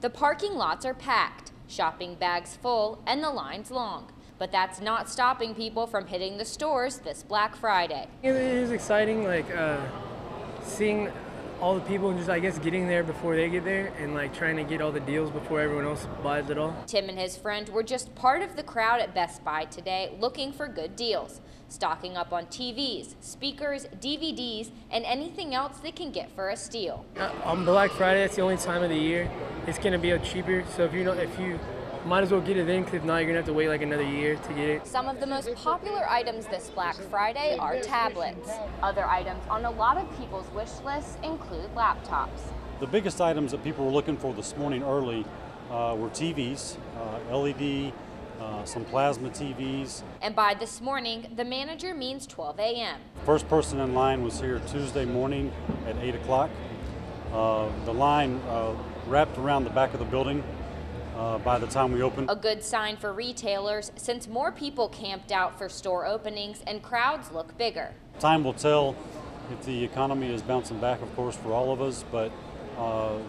The parking lots are packed, shopping bags full, and the lines long. But that's not stopping people from hitting the stores this Black Friday. It is exciting, seeing all the people and just, I guess, getting there before they get there and trying to get all the deals before everyone else buys it all. Tim and his friend were just part of the crowd at Best Buy today looking for good deals, stocking up on TVs, speakers, DVDs, and anything else they can get for a steal. On Black Friday, that's the only time of the year it's going to be cheaper, so if you might as well get it then, because if not, you're going to have to wait another year to get it. Some of the most popular items this Black Friday are tablets. Other items on a lot of people's wish lists include laptops. The biggest items that people were looking for this morning early were TVs, LED, some plasma TVs. And by this morning, the manager means 12 a.m. First person in line was here Tuesday morning at 8 o'clock. The line wrapped around the back of the building by the time we opened. A good sign for retailers since more people camped out for store openings and crowds look bigger. Time will tell if the economy is bouncing back, of course, for all of us, but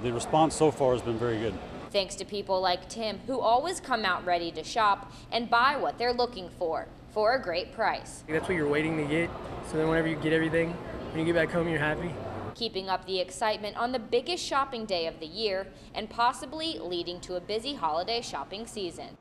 the response so far has been very good. Thanks to people like Tim, who always come out ready to shop and buy what they're looking for a great price. That's what you're waiting to get, so then whenever you get everything, when you get back home, you're happy. Keeping up the excitement on the biggest shopping day of the year and possibly leading to a busy holiday shopping season.